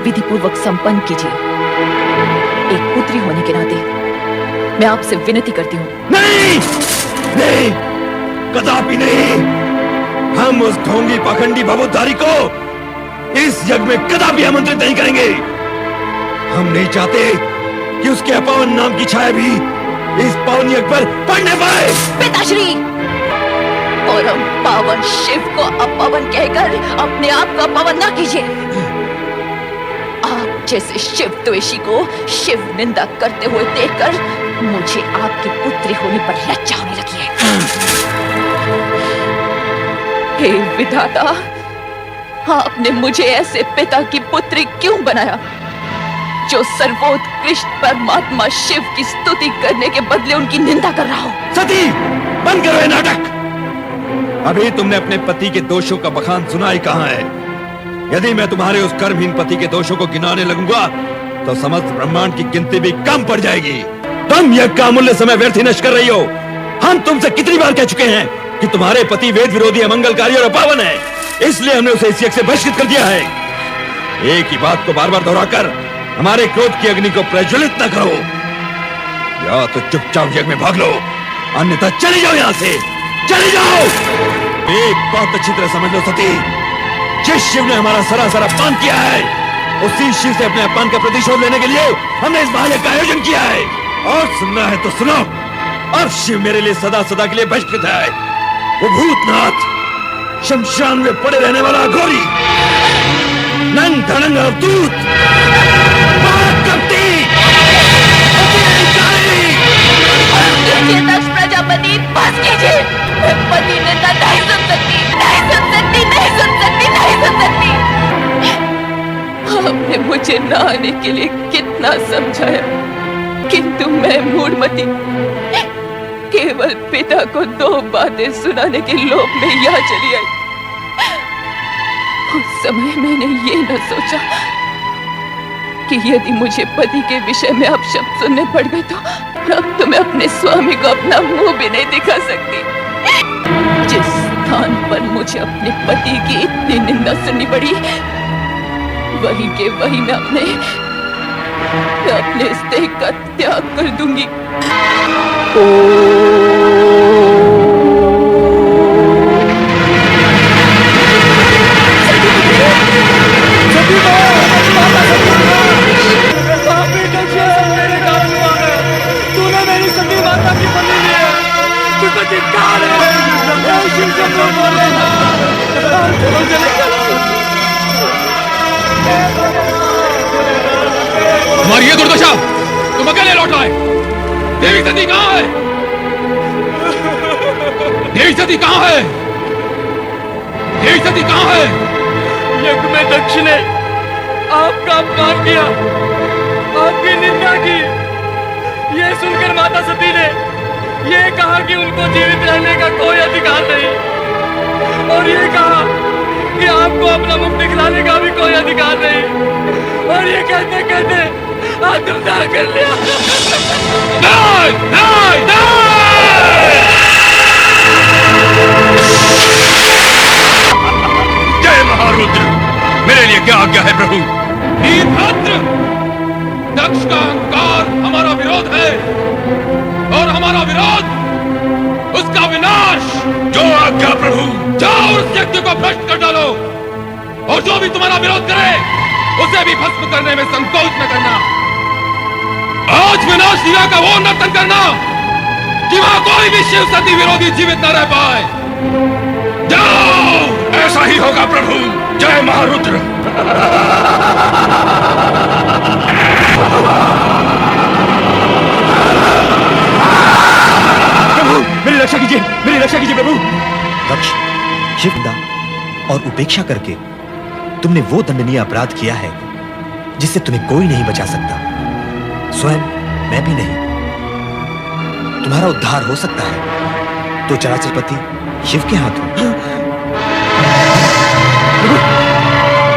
विधि पूर्वक संपन्न कीजिए। एक पुत्री होने के नाते मैं आपसे विनती करती हूँ। नहीं, नहीं, कदापि नहीं। हम उस ढोंगी पाखंडी भवोद्धारी को इस यज्ञ में कदापि आमंत्रित नहीं करेंगे। हम नहीं चाहते कि उसके अपावन नाम की छाया भी इस पावन यज्ञ पर पड़ने पाए। पिताश्री, परम पावन शिव को अपावन कहकर अपने आप को अपावन न कीजिए। आप जैसे शिव द्वेषी को शिव निंदा करते हुए देखकर मुझे आपकी पुत्री होने पर लज्जा होने लगी है। हे विधाता, आपने मुझे ऐसे पिता की पुत्री क्यों बनाया जो सर्वोत्कृष्ट परमात्मा शिव की स्तुति करने के बदले उनकी निंदा कर रहा हो। सती, बंद करो ये नाटक। अभी तुमने अपने पति के दोषों का बखान सुना ही कहां है। यदि मैं तुम्हारे उस कर्महीन पति के दोषों को गिनाने लगूंगा तो समस्त ब्रह्मांड की गिनती भी कम पड़ जाएगी। तुम यह का अमूल्य समय व्यर्थ ही नष्ट कर रही हो। हम तुमसे कितनी बार कह चुके हैं कि तुम्हारे पति वेद विरोधी, अमंगलकारी और अपावन है, इसलिए हमने उसे इस यज्ञ से बहिष्कृत कर दिया है। एक ही बात को बार बार दोहराकर हमारे क्रोध की अग्नि को प्रज्वलित न करो। या तो चुपचाप यज्ञ में भाग लो, अन्यथा चले जाओ यहां से, चले जाओ। एक बात अच्छी तरह समझ लो सती, जिस शिव ने हमारा सरासर अपमान किया है, उसी शिव से अपने अपमान का प्रतिशोध लेने के लिए हमने इस महायज्ञ का आयोजन किया है। और सुनना है तो सुनो, अब शिव मेरे लिए सदा सदा के लिए बहिष्कृत है। वो भूतनाथ, शमशान में पड़े रहने वाला घोरी, नंग धड़ंग अवधूत, प्रजापति, बस कीजिए। मैं पति नेता नहीं सुन सकती, नहीं सुन सकती, नहीं सुन सकती, नहीं सुन सकती। आपने मुझे न आने के लिए कितना समझाया, किंतु मैं मूढ़मती केवल पिता को 2 बातें सुनाने के लोभ में यहाँ चली आई। उस समय मैंने ये न सोचा कि यदि मुझे पति के विषय में आप शब्द सुनने पड़ गए तो अब तो मैं अपने स्वामी को अपना मुंह भी नहीं दिखा सकती। जिस स्थान पर मुझे अपने पति की इतनी निंदा सुननी पड़ी, वही के वही मैं अपने इस देह का त्याग कर दूंगी। तूने मेरी सती माता की बलि ली है। तू तो धिक्कार है। शिव से क्यों बोले? चलो चले चलो। तुम्हारी ये दुर्दशा, तुम अकेले लौट आए। देवी सती कहाँ है? देवी सती कहाँ है? देवी सती कहाँ है? यज्ञ में दक्ष ने आपका अपमान किया, आपकी निंदा की। ये सुनकर माता सती ने ये कहा कि उनको जीवित रहने का कोई अधिकार नहीं, और ये कहा कि आपको अपना मुख दिखलाने का भी कोई अधिकार नहीं। और ये कहते कहते आत्मदाह कर लिया। नहीं, नहीं, नहीं! जय महारुद्र, मेरे लिए क्या आज्ञा है प्रभु? वीरभद्र, दक्ष का अहंकार हमारा विरोध है, और हमारा विरोध उसका विनाश। जो आज्ञा प्रभु। जाओ उस यज्ञ को भ्रष्ट कर डालो, और जो भी तुम्हारा विरोध करे उसे भी भस्म करने में संकोच न करना। आज विनाश लीला का वो नर्तन करना कि वहां कोई भी शिव सती विरोधी जीवित न रह पाए। जाओ। ऐसा ही होगा प्रभु। जय महारुद्र। प्रभु, मेरी रक्षा कीजिए, मेरी रक्षा कीजिए प्रभु। दक्ष, शिवदा और उपेक्षा करके तुमने वो दंडनीय अपराध किया है जिससे तुम्हें कोई नहीं बचा सकता, स्वयं मैं भी नहीं। तुम्हारा उद्धार हो सकता है तो चराचरपति शिव के हाथ हो। प्रभु,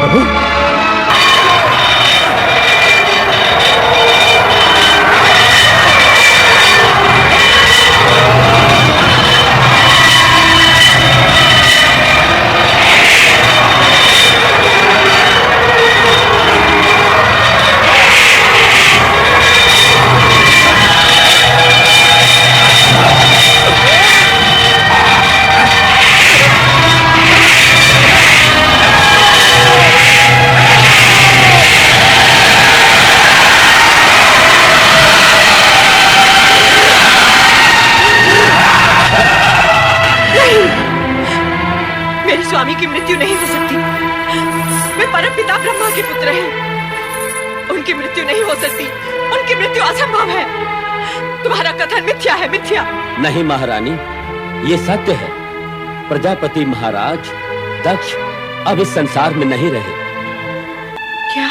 प्रभु। स्वामी की मृत्यु नहीं हो सकती। वे परम पिता ब्रह्मा के पुत्र हैं। उनकी मृत्यु नहीं हो सकती, उनकी मृत्यु असंभव है। तुम्हारा कथन मिथ्या है, मिथ्या। नहीं महारानी, ये सत्य है। प्रजापति महाराज दक्ष अब इस संसार में नहीं रहे। क्या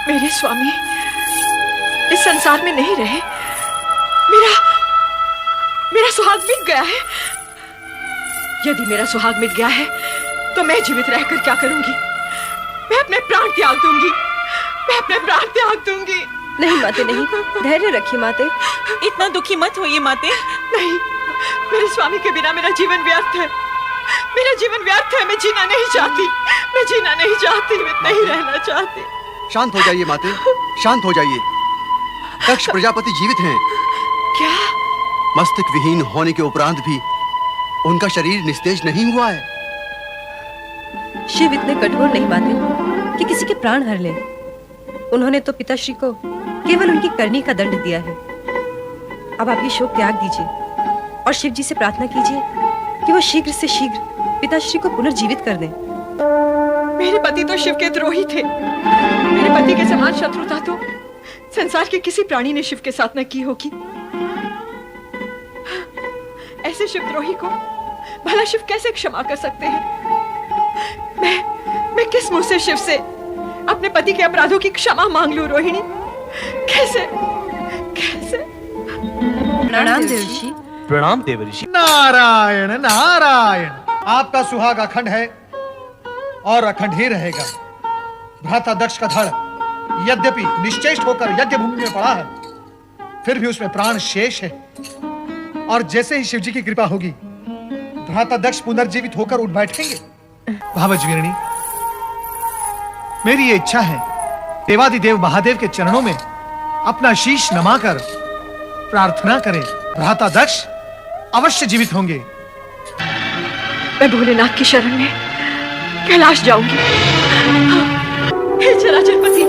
मेरे स्वामी इस संसार में नहीं रहे? मेरा सुहाग मिट गया है। यदि मेरा सुहाग मिट गया है तो मैं जीवित रहकर क्या करूंगी? मैं अपने प्राण त्याग दूंगी, मैं अपने प्राण त्याग दूंगी। नहीं माते, नहीं, धैर्य रखिए माते। इतना दुखी मत होइए माते। नहीं, मेरे स्वामी के बिना मेरा जीवन व्यर्थ है। मेरा जीवन व्यर्थ है। मैं जीना नहीं चाहती, मैं जीना नहीं चाहती, मैं नहीं रहना चाहती। शांत हो जाइए माते, शांत हो जाइए। दक्ष प्रजापति जीवित हैं। क्या? मस्तक विहीन होने के उपरांत भी उनका शरीर निस्तेज नहीं हुआ है। शिव इतने कठोर नहीं माते कि किसी के प्राण हर ले। उन्होंने तो पिताश्री को केवल उनकी करनी का दंड दिया है। अब आप ये शोक त्याग दीजिए और शिव जी से प्रार्थना कीजिए कि वो शीघ्र से शीघ्र पिताश्री को पुनर्जीवित कर दें। मेरे पति तो शिव के द्रोही थे। मेरे पति के समान शत्रुता तो संसार के किसी प्राणी ने शिव के साथ न की होगी। ऐसे शिवद्रोही को भला शिव कैसे क्षमा कर सकते हैं? मैं किस मुंह से शिव से अपने पति के अपराधों की क्षमा मांग लूं रोहिणी? कैसे कैसे? प्रणाम देवर्षि। प्रणाम देवर्षि। नारायण नारायण। आपका सुहाग अखंड है और अखंड ही रहेगा। भ्राता दक्ष का धड़ यद्यपि निश्चेष्ट होकर यज्ञ भूमि में पड़ा है, फिर भी उसमें प्राण शेष है। और जैसे ही शिवजी की कृपा होगी, भ्राता दक्ष पुनर्जीवित होकर उठ बैठेंगे। भावज वीरणी, मेरी ये इच्छा है, देवादिदेव महादेव के चरणों में अपना शीश नमाकर प्रार्थना करें। भ्राता दक्ष अवश्य जीवित होंगे। मैं भोलेनाथ की शरण में कैलाश जाऊंगी। हे चराचरपति,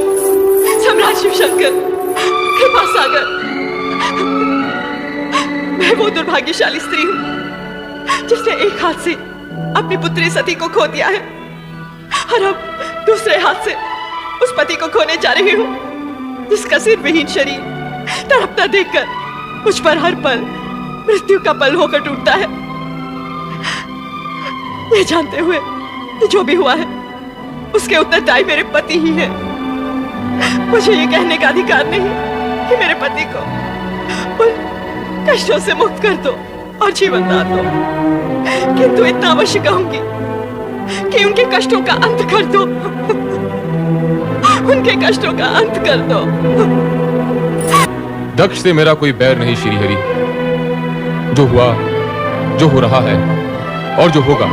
सम्राट शिव शंकर, कृपा सागर, मैं वो दुर्भाग्यशाली स्त्री हूँ जिसने एक हाथ से अपनी पुत्री सती को खो दिया है और अब दूसरे हाथ से उस पति को खोने जा रही हूँ जिसका सिर विहीन शरीर तड़पता देखकर मुझ पर हर पल मृत्यु का पल होकर टूटता है। ये जानते हुए कि जो भी हुआ है उसके उत्तरदायी मेरे पति ही है। मुझे ये कहने का अधिकार नहीं कि मेरे पति को उन कष्टों से मुक्त कर दो और जीवन दान दो, किंतु इतना अवश्य कहूंगी कि उनके कष्टों का अंत कर दो, उनके कष्टों का अंत कर दो। दक्ष से मेरा कोई बैर नहीं श्री हरि। जो हुआ, जो हो रहा है और जो होगा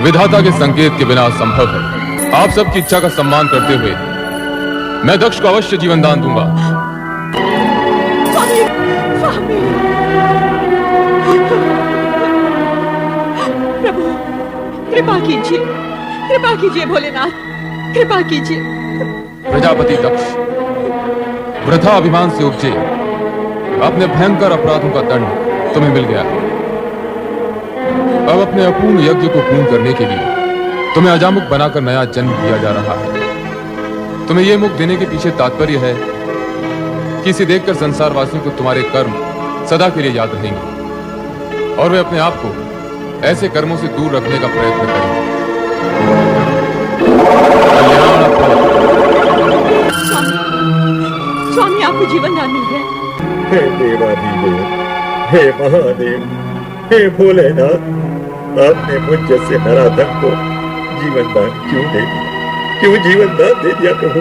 विधाता के संकेत के बिना असंभव है। आप सबकी इच्छा का सम्मान करते हुए मैं दक्ष को अवश्य जीवन दान दूंगा। प्रभु कृपा कीजिए, कृपा कीजिए भोलेनाथ, कृपा कीजिए। प्रजापति दक्ष वृथा अभिमान से उपजे अपने भयंकर अपराधों का दंड तुम्हें मिल गया है। अब अपने अपूर्ण यज्ञ को पूर्ण करने के लिए तुम्हें अजामुख बनाकर नया जन्म दिया जा रहा है। तुम्हें यह मुख देने के पीछे तात्पर्य है कि इसे देखकर संसार वासियों को तुम्हारे कर्म सदा के लिए याद रहेंगे और वे अपने आप को ऐसे कर्मों से दूर रखने का प्रयत्न करेंगे। स्वामी आपको जीवन दान मिल गया। हे देवाधिदेव, हे महादेव, हे भोलेनाथ, आपने मुझ जैसे नराधम को जीवन दान क्यों दे दिया? क्यों जीवन दान दे दिया प्रभु?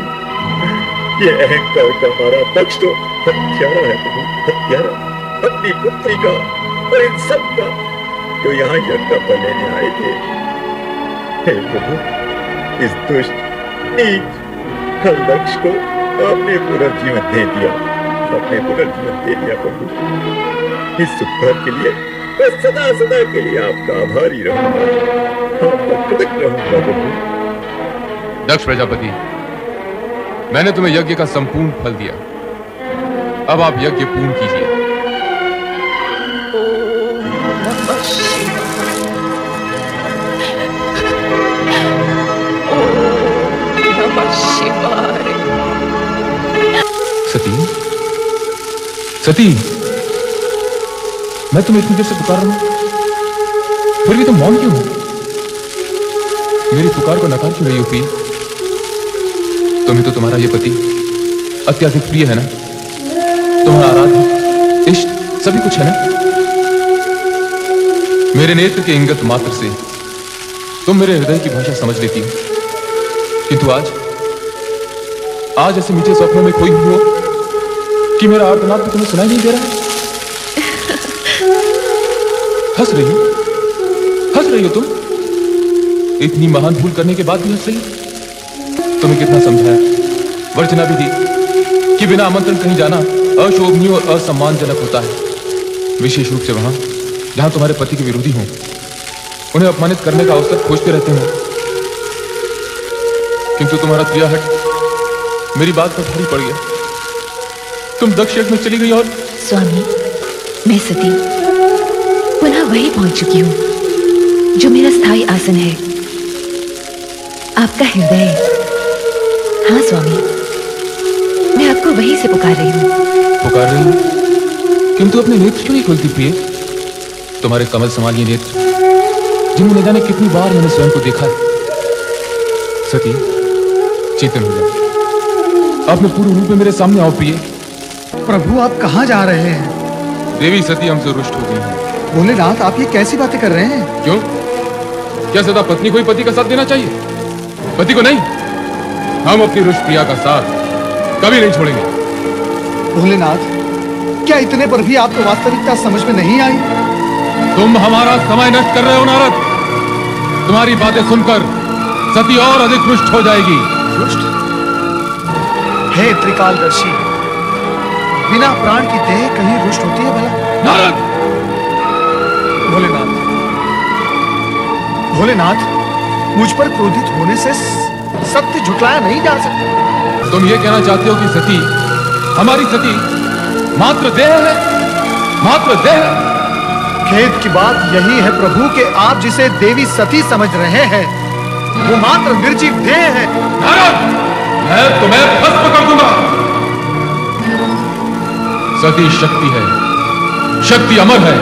ये अहंकार का मारा दक्ष तो हत्यारा है प्रभु, हत्यारा। अपनी पुत्री का और इन सब का जो यहाँ यज्ञ का फल लेने आए थे। हे प्रभु, इस दुष्ट नीच दक्ष को आपने पुनर्जीवन दे दिया, आपने पुनर्जीवन दे दिया प्रभु। इस उपकार के लिए मैं सदा सदा के लिए आपका आभारी रहूंगा, आपका कृतज्ञ रहूंगा प्रभु। दक्ष प्रजापति, मैंने तुम्हें यज्ञ का संपूर्ण फल दिया। अब आप यज्ञ पूर्ण कीजिए। ओम नमः शिवाय। सती, सती, मैं तुम्हें इतनी देर से पुकार रहा हूं, फिर भी तुम मौन क्यों हो? मेरी पुकार को नकार क्यों रही हो प्रिय? तुम्हें तो तुम्हारा ये पति अत्यधिक प्रिय है ना? तुम्हारा आराध्य इष्ट सभी कुछ है ना? मेरे नेत्र के इंगत मात्र से तुम मेरे हृदय की भाषा समझ लेती हो, किंतु आज ऐसे मीठे स्वप्नों में खोई हुई हो कि मेरा आर्तनाद भी तुम्हें सुनाई नहीं दे रहा है। हंस रही हो तुम? इतनी महान भूल करने के बाद भी हंस रही हो? तुम्हें कितना समझाया, वर्जना भी दी कि बिना आमंत्रण कहीं जाना अशोभनीय और असम्मानजनक होता है, विशेष रूप से वहां जहां तुम्हारे पति के विरोधी हों, उन्हें अपमानित करने का अवसर खोजते रहते हो। किंतु तुम्हारा त्रियाहट मेरी बात पर भारी पड़ गया। तुम दक्ष यज्ञ में चली गई और स्वामी, मैं सती पुनः वही पहुंच चुकी हूँ जो मेरा स्थायी आसन है, आपका हृदय। हाँ स्वामी, मैं आपको वहीं से पुकार रही हूँ। पुकार रही हूँ, किंतु अपने नेत्र क्यों नहीं खोलती प्रिय? तुम्हारे कमल समान ये नेत्र जिनमें न जाने कितनी बार मैंने स्वयं को देखा है। सती, चेतन हो जाओ, अपने पूर्ण रूप में मेरे सामने आओ प्रिय। प्रभु, आप कहाँ जा रहे हैं? देवी सती हमसे रुष्ट हो गई है। भोलेनाथ, आप ये कैसी बातें कर रहे हैं? क्यों? क्या सदा पत्नी को ही पति का साथ देना चाहिए, पति को नहीं? हम अपनी रुष्ट प्रिया का साथ कभी नहीं छोड़ेंगे। भोलेनाथ, क्या इतने पर भी आपको वास्तविकता समझ में नहीं आई? तुम हमारा समय नष्ट कर रहे हो नारद। तुम्हारी बातें सुनकर सती और अधिक रुष्ट हो जाएगी। रुष्ट? हे त्रिकालदर्शी, बिना प्राण की देह कहीं रुष्ट होती है भला? नारद! भोलेनाथ, भोलेनाथ, मुझ पर क्रोधित होने से सत्य झुटलाया नहीं जा सकता। तुम ये कहना चाहते हो कि सती, हमारी सती मात्र देह है? मात्र देह? खेद की बात यही है प्रभु कि आप जिसे देवी सती समझ रहे हैं वो मात्र निर्जीव देह है। नारद, मैं तुम्हें भस्म कर दूंगा। सती शक्ति है, शक्ति अमर है,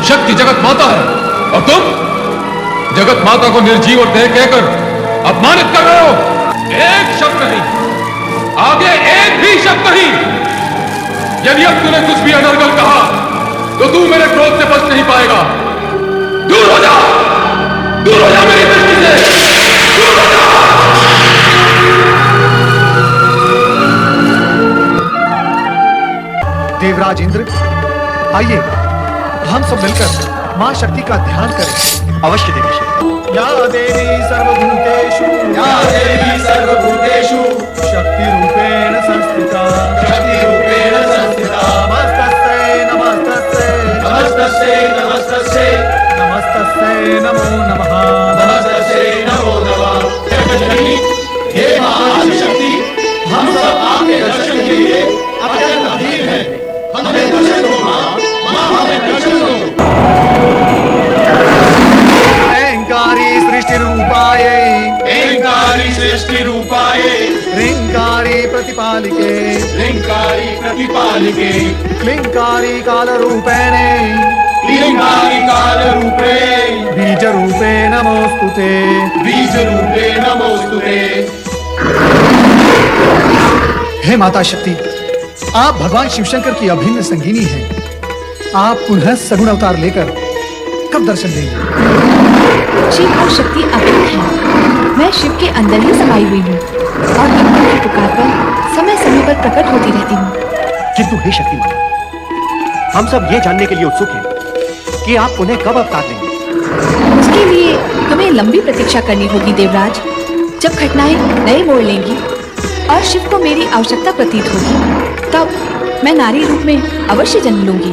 शक्ति जगत माता है, और तुम जगत माता को निर्जीव और देह कहकर अपमानित कर रहे हो। एक शब्द नहीं, आगे एक भी शब्द नहीं। यदि अब तूने कुछ भी अनर्गल कहा तो तू मेरे क्रोध से बच नहीं पाएगा। दूर हो जा, दूर हो जा मेरी दृष्टि से, दूर हो जा। देवराज इंद्र, आइए हम सब मिलकर मां शक्ति का ध्यान करें। अवश्य देवी। या देवी सर्वभूतेषु, या देवी सर्वभूतेषु शक्ति रूपेण संस्थिता, शक्ति रूपेण संस्थिता। नमस्तस्यै नमस्तस्यै नमस्तस्यै नमस्तस्यै नमस्तस्यै नमो नमः, नमस्तस्यै नमो नमः। हे महाशक्ति, हम सब आपके दर्शन के लिए अत्यंत अधीर हैं। हमें दर्शन दो मां, हमें दर्शन दो। ह्रींकारी सृष्टि रूपाये, ह्रींकारी सृष्टि रूपाये, ह्रींकारी प्रतिपालिके, ह्रींकारी प्रतिपालिके, क्लींकारी काल रूपेणे, क्लींकारी काल रूपे, बीज रूपे नमोस्तुते, बीज रूपे नमोस्तुते। हे माता शक्ति, आप भगवान शिवशंकर की अभिन्न संगिनी हैं। आप पुनः सगुण अवतार लेकर कब दर्शन देंगे? शिव और शक्ति अभिन्न है। मैं शिव के अंदर ही समाई हुई हूँ और भक्तों की पुकार पर समय समय पर प्रकट होती रहती हूँ। किंतु हे शक्ति माता, हम सब ये जानने के लिए उत्सुक हैं कि आप उन्हें कब अवतार देंगे। उसके लिए तुम्हें लंबी प्रतीक्षा करनी होगी देवराज। जब घटनाएं नए मोड़ लेंगी और शिव को मेरी आवश्यकता प्रतीत होगी, तब मैं नारी रूप में अवश्य जन्म लूंगी।